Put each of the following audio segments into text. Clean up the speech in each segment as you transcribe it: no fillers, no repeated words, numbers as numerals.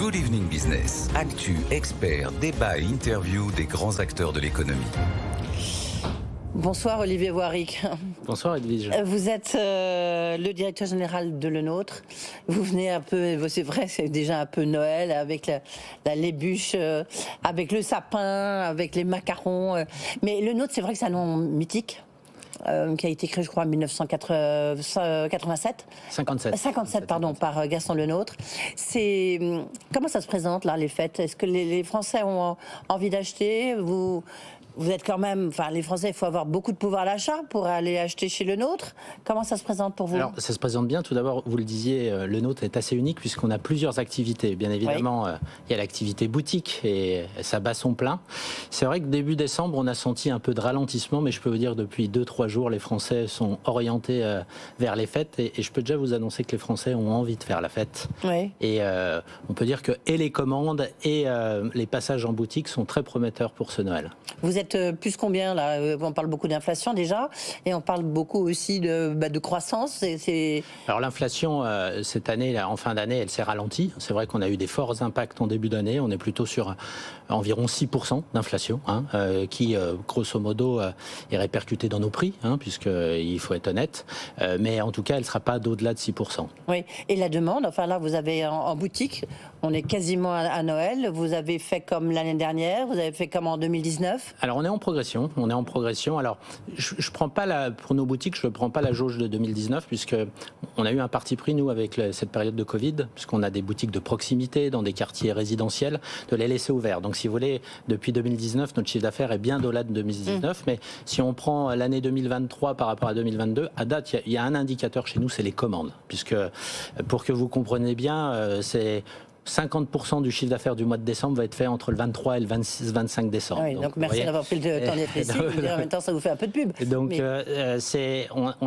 Good Evening Business. Actu, experts, débat et interview des grands acteurs de l'économie. Bonsoir Olivier Voiric. Bonsoir Edwige. Vous êtes le directeur général de Le Nôtre. Vous venez un peu, c'est vrai, c'est déjà un peu Noël avec la lébuche, avec le sapin, avec les macarons. Mais Le Nôtre, c'est vrai que c'est un nom mythique. Qui a été créé, je crois, en 1987. 57, pardon, par Gaston Lenôtre. Comment ça se présente, là, les fêtes? Est-ce que les Français ont envie d'acheter? Vous êtes quand même... Enfin, les Français, il faut avoir beaucoup de pouvoir d'achat pour aller acheter chez Le Nôtre. Comment ça se présente pour vous? Alors, ça se présente bien. Tout d'abord, vous le disiez, Le Nôtre est assez unique puisqu'on a plusieurs activités. Bien évidemment, oui. Il y a l'activité boutique et ça bat son plein. C'est vrai que début décembre, on a senti un peu de ralentissement, mais je peux vous dire depuis 2-3 jours, les Français sont orientés vers les fêtes et je peux déjà vous annoncer que les Français ont envie de faire la fête. Oui. Et on peut dire que et les commandes et les passages en boutique sont très prometteurs pour ce Noël. Vous êtes plus combien là? On parle beaucoup d'inflation déjà, et on parle beaucoup aussi de croissance. Alors l'inflation, cette année, là, en fin d'année, elle s'est ralentie. C'est vrai qu'on a eu des forts impacts en début d'année. On est plutôt sur environ 6% d'inflation, qui, grosso modo, est répercutée dans nos prix, puisqu'il faut être honnête. Mais en tout cas, elle ne sera pas d'au-delà de 6%. Oui, et la demande, enfin là, vous avez en boutique, on est quasiment à Noël. Vous avez fait comme l'année dernière, vous avez fait comme en 2019? Alors on est en progression, Alors je prends pas pour nos boutiques, je ne prends pas la jauge de 2019 puisque on a eu un parti pris nous avec cette période de Covid, puisqu'on a des boutiques de proximité dans des quartiers résidentiels, de les laisser ouverts. Donc si vous voulez, depuis 2019, notre chiffre d'affaires est bien au-delà de 2019, mais si on prend l'année 2023 par rapport à 2022, à date, il y a un indicateur chez nous, c'est les commandes, puisque pour que vous compreniez bien, c'est 50% du chiffre d'affaires du mois de décembre va être fait entre le 23 et le 25 décembre. Ah oui, donc merci d'avoir pris le temps d'être ici. En même temps, ça vous fait un peu de pub. Donc, on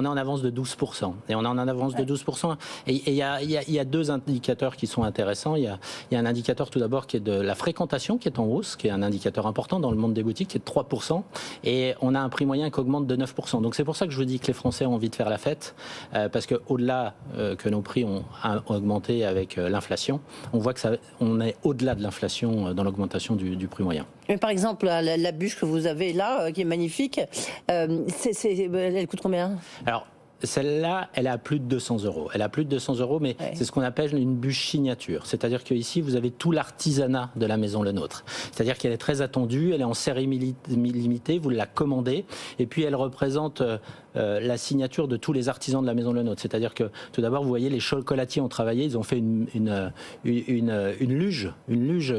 est en avance de 12%. Et on est en avance de 12%. Et il y a deux indicateurs qui sont intéressants. Il y a un indicateur tout d'abord qui est de la fréquentation qui est en hausse, qui est un indicateur important dans le monde des boutiques, qui est de 3%. Et on a un prix moyen qui augmente de 9%. Donc c'est pour ça que je vous dis que les Français ont envie de faire la fête. Parce qu'au-delà que nos prix ont augmenté avec l'inflation, on voit on est au-delà de l'inflation dans l'augmentation du prix moyen. Mais par exemple, la bûche que vous avez là, qui est magnifique, elle coûte combien? Alors, celle-là, elle est à plus de 200 €. Elle a plus de 200 €, mais c'est ce qu'on appelle une bûche signature. C'est-à-dire qu'ici, vous avez tout l'artisanat de la maison Le Nôtre. C'est-à-dire qu'elle est très attendue, elle est en série limitée, vous la commandez, et puis elle représente la signature de tous les artisans de la maison Le Nôtre. C'est-à-dire que, tout d'abord, vous voyez, les chocolatiers ont travaillé, ils ont fait une luge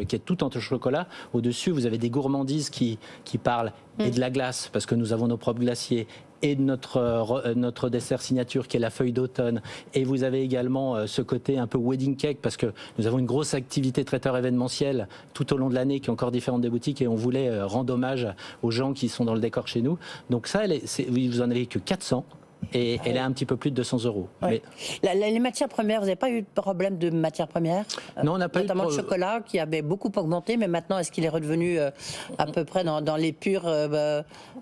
qui est toute en chocolat. Au-dessus, vous avez des gourmandises qui parlent et de la glace, parce que nous avons nos propres glaciers, et de notre dessert signature qui est la feuille d'automne. Et vous avez également ce côté un peu wedding cake parce que nous avons une grosse activité traiteur événementiel tout au long de l'année qui est encore différente des boutiques et on voulait rendre hommage aux gens qui sont dans le décor chez nous. Donc ça, vous en avez que 400. Et elle est un petit peu plus de 200 €. Ouais. Mais... Les matières premières, vous n'avez pas eu de problème de matières premières? Non, on n'a pas eu notamment le chocolat qui avait beaucoup augmenté, mais maintenant, est-ce qu'il est redevenu à peu près dans les purs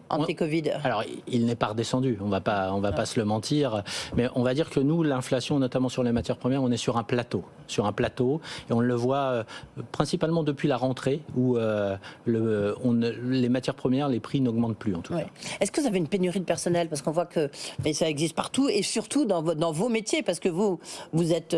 anti-Covid? Alors, il n'est pas redescendu, on va pas se le mentir, mais on va dire que nous, l'inflation, notamment sur les matières premières, on est sur un plateau, et on le voit principalement depuis la rentrée, où les matières premières, les prix n'augmentent plus en tout cas. Est-ce que vous avez une pénurie de personnel? Parce qu'on voit que et ça existe partout, et surtout dans vos métiers, parce que vous êtes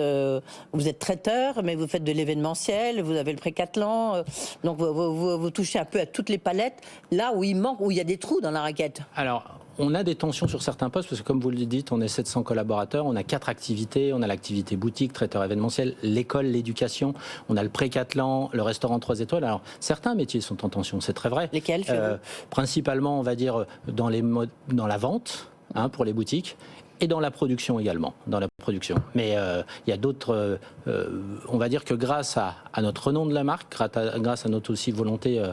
traiteur, mais vous faites de l'événementiel, vous avez le précathlon, donc vous touchez un peu à toutes les palettes, là où il manque, où il y a des trous dans la raquette. Alors, on a des tensions sur certains postes, parce que comme vous le dites, on est 700 collaborateurs, on a 4 activités, on a l'activité boutique, traiteur événementiel, l'école, l'éducation, on a le précathlon, le restaurant 3 étoiles. Alors, certains métiers sont en tension, c'est très vrai. Lesquels? Principalement, on va dire, dans la vente, pour les boutiques, et dans la production également, Mais il y a d'autres, on va dire que grâce à notre nom de la marque, grâce à notre aussi volonté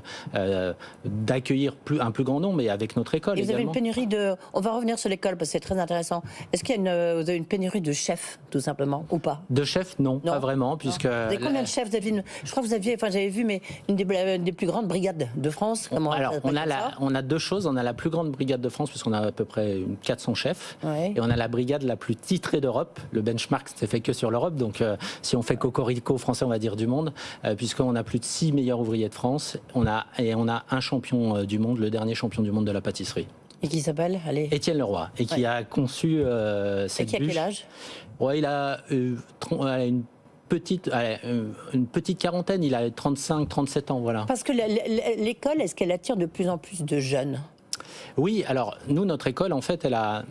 d'accueillir un plus grand nombre, mais avec notre école et vous également. Avez une pénurie de... On va revenir sur l'école parce que c'est très intéressant. Est-ce qu'il y a vous avez une pénurie de chefs, tout simplement, ou pas? De chefs, non, pas vraiment, puisque... Vous avez combien de chefs? Je crois que j'avais vu, mais une des plus grandes brigades de France. Alors, on a deux choses. On a la plus grande brigade de France, puisqu'on a à peu près 400 chefs, et on a la brigade la plus titrée d'Europe, Le benchmark, c'est fait que sur l'Europe. Donc, si on fait cocorico français, on va dire du monde, puisqu'on a plus de 6 meilleurs ouvriers de France. On a un champion du monde, le dernier champion du monde de la pâtisserie. Et qui s'appelle Étienne Leroy, et qui a conçu cette bûche. Et qui a quel âge? Il a une petite quarantaine, il a 35-37 ans, voilà. Parce que l'école, est-ce qu'elle attire de plus en plus de jeunes? Oui, alors nous, notre école, en fait, elle a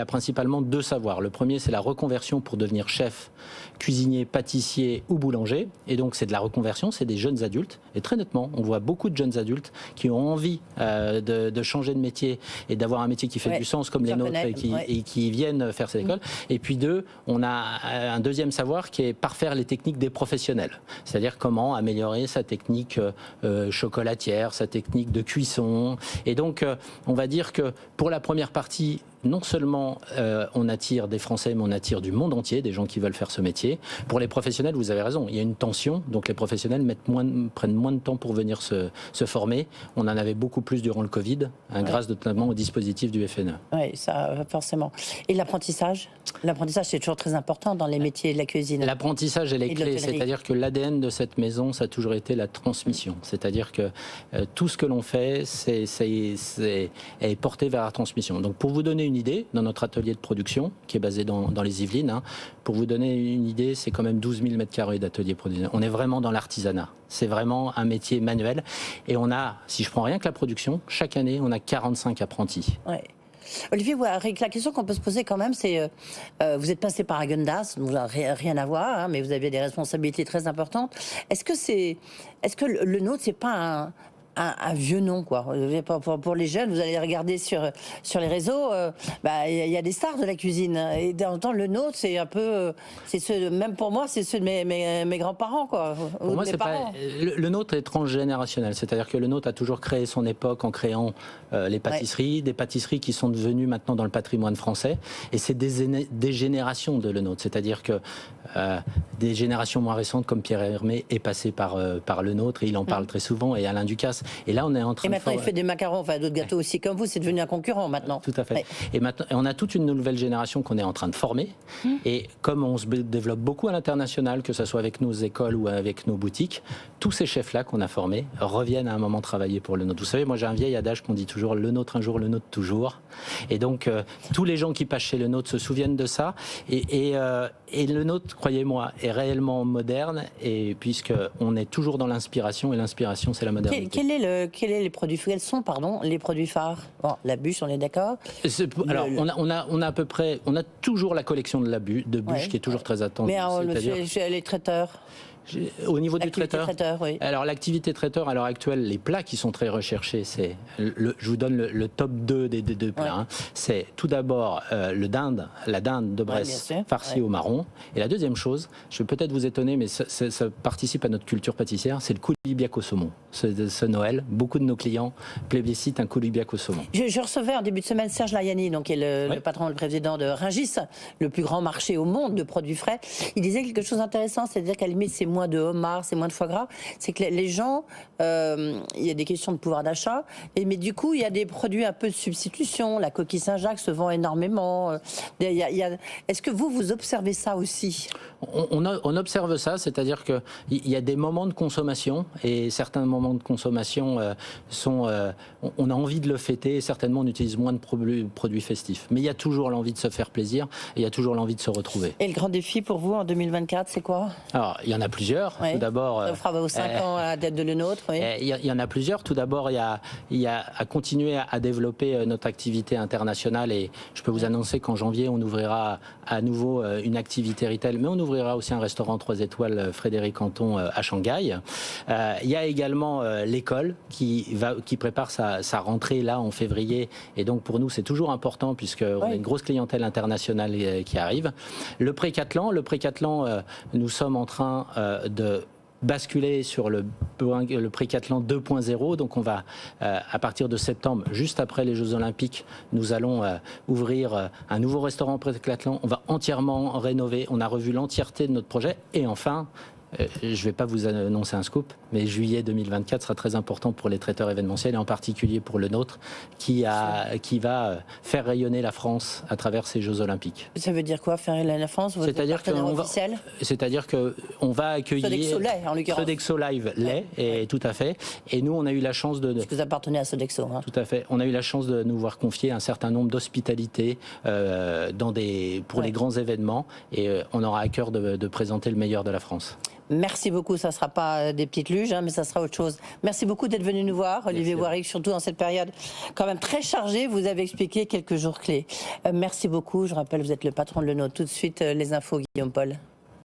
principalement 2 savoirs. Le premier, c'est la reconversion pour devenir chef, cuisinier, pâtissier ou boulanger. Et donc, c'est de la reconversion, c'est des jeunes adultes. Et très nettement, on voit beaucoup de jeunes adultes qui ont envie de changer de métier et d'avoir un métier qui fait du sens comme les nôtres et qui viennent faire cette école. Et puis 2, on a un deuxième savoir qui est parfaire les techniques des professionnels. C'est-à-dire comment améliorer sa technique chocolatière, sa technique de cuisson. Et donc, on va dire que pour la première partie, non seulement on attire des Français, mais on attire du monde entier, des gens qui veulent faire ce métier. Pour les professionnels, vous avez raison, il y a une tension, donc les professionnels prennent moins de temps pour venir se former. On en avait beaucoup plus durant le Covid, grâce notamment au dispositif du FNE. Oui, ça, forcément. Et l'apprentissage ? L'apprentissage, c'est toujours très important dans les métiers de la cuisine. L'apprentissage, elle est clé, c'est-à-dire que l'ADN de cette maison, ça a toujours été la transmission. C'est-à-dire que tout ce que l'on fait, est porté vers la transmission. Donc pour vous donner une idée, dans notre atelier de production, qui est basé dans les Yvelines, pour vous donner une idée, c'est quand même 12 000 m² d'atelier de production. On est vraiment dans l'artisanat. C'est vraiment un métier manuel. Et on a, si je prends rien que la production, chaque année, on a 45 apprentis. Ouais. Olivier, la question qu'on peut se poser quand même, c'est vous êtes passé par Häagen-Dazs, vous n'avez rien à voir, mais vous avez des responsabilités très importantes. Est-ce que le nôtre, c'est pas un vieux nom, quoi? Pour les jeunes, vous allez regarder sur les réseaux, y a des stars de la cuisine. Et dans le temps, le nôtre, c'est un peu, même pour moi, c'est ceux de mes grands-parents, quoi. Pour moi, le nôtre est transgénérationnel. C'est-à-dire que le nôtre a toujours créé son époque en créant les pâtisseries, des pâtisseries qui sont devenues maintenant dans le patrimoine français. Et c'est des générations de le nôtre. C'est-à-dire que des générations moins récentes, comme Pierre Hermé, est passé par le nôtre, et il en parle très souvent, et Alain Ducasse. Et là, on est en train maintenant, il fait des macarons, enfin d'autres gâteaux aussi comme vous. C'est devenu un concurrent maintenant. Tout à fait. Et maintenant, on a toute une nouvelle génération qu'on est en train de former. Et comme on se développe beaucoup à l'international, que ce soit avec nos écoles ou avec nos boutiques, tous ces chefs-là qu'on a formés reviennent à un moment travailler pour le nôtre. Vous savez, moi j'ai un vieil adage qu'on dit toujours, le nôtre un jour, le nôtre toujours. Et donc, tous les gens qui passent chez le nôtre se souviennent de ça. Et le nôtre, croyez-moi, est réellement moderne, et puisqu'on est toujours dans l'inspiration, et l'inspiration, c'est la modernité. Quels sont les produits phares? Bon, la bûche, on est d'accord. Alors, on a à peu près, on a toujours la collection de bûche qui est toujours très attendue. Mais chez les traiteurs. Au niveau du traiteur, oui. Alors l'activité traiteur à l'heure actuelle, les plats qui sont très recherchés, je vous donne le top 2 des 2 plats. C'est tout d'abord la dinde de Bresse farcie au marron. Et la deuxième chose, je vais peut-être vous étonner, mais ça participe à notre culture pâtissière, c'est le coulibiac au saumon. Ce Noël, beaucoup de nos clients plébiscitent un coulibiac au saumon. Je recevais en début de semaine Serge Laiani, qui est le patron, le président de Rungis, le plus grand marché au monde de produits frais. Il disait quelque chose d'intéressant, c'est-à-dire qu'à la limite, c'est moins de homard, c'est moins de foie gras. C'est que les gens, il y a des questions de pouvoir d'achat, mais du coup, il y a des produits un peu de substitution. La coquille Saint-Jacques se vend énormément. Est-ce que vous observez ça aussi? On observe ça, c'est-à-dire qu'il y a des moments de consommation, et certains moments de consommation on a envie de le fêter, et certainement on utilise moins de produits festifs. Mais il y a toujours l'envie de se faire plaisir, et il y a toujours l'envie de se retrouver. Et le grand défi pour vous en 2024, c'est quoi? Alors, il y en a plusieurs. Tout d'abord, ça fera vos 5 ans à la tête de le nôtre. Il y en a plusieurs. Tout d'abord, il y a à continuer à développer notre activité internationale, et je peux vous annoncer qu'en janvier, on ouvrira à nouveau une activité retail, mais on ouvrira aussi un restaurant 3 étoiles Frédéric Anton à Shanghai. Il y a également l'école qui prépare sa rentrée là en février, et donc pour nous c'est toujours important puisqu'on a une grosse clientèle internationale qui arrive. Le Pré-Cattelan, nous sommes en train de basculer sur le Pré-Cattelan 2.0. Donc on va, à partir de septembre, juste après les Jeux Olympiques, nous allons ouvrir un nouveau restaurant Pré-Cattelan. On va entièrement rénover. On a revu l'entièreté de notre projet. Et enfin, je ne vais pas vous annoncer un scoop, mais juillet 2024 sera très important pour les traiteurs événementiels et en particulier pour le nôtre qui va faire rayonner la France à travers ces Jeux Olympiques. Ça veut dire quoi, faire rayonner la France? C'est-à-dire qu'on va accueillir Sodexo l'est, en l'occurrence. Sodexo Live l'est, et tout à fait. Et nous, on a eu la chance de... Parce que vous appartenez à Sodexo. Hein. Tout à fait. On a eu la chance de nous voir confier un certain nombre d'hospitalités pour les grands événements et on aura à cœur de présenter le meilleur de la France. Merci beaucoup, ça ne sera pas des petites luges, mais ça sera autre chose. Merci beaucoup d'être venu nous voir, Olivier Warwick, surtout dans cette période quand même très chargée. Vous avez expliqué quelques jours clés. Merci beaucoup, je rappelle, vous êtes le patron de Le Nôtre. Tout de suite, les infos, Guillaume Paul.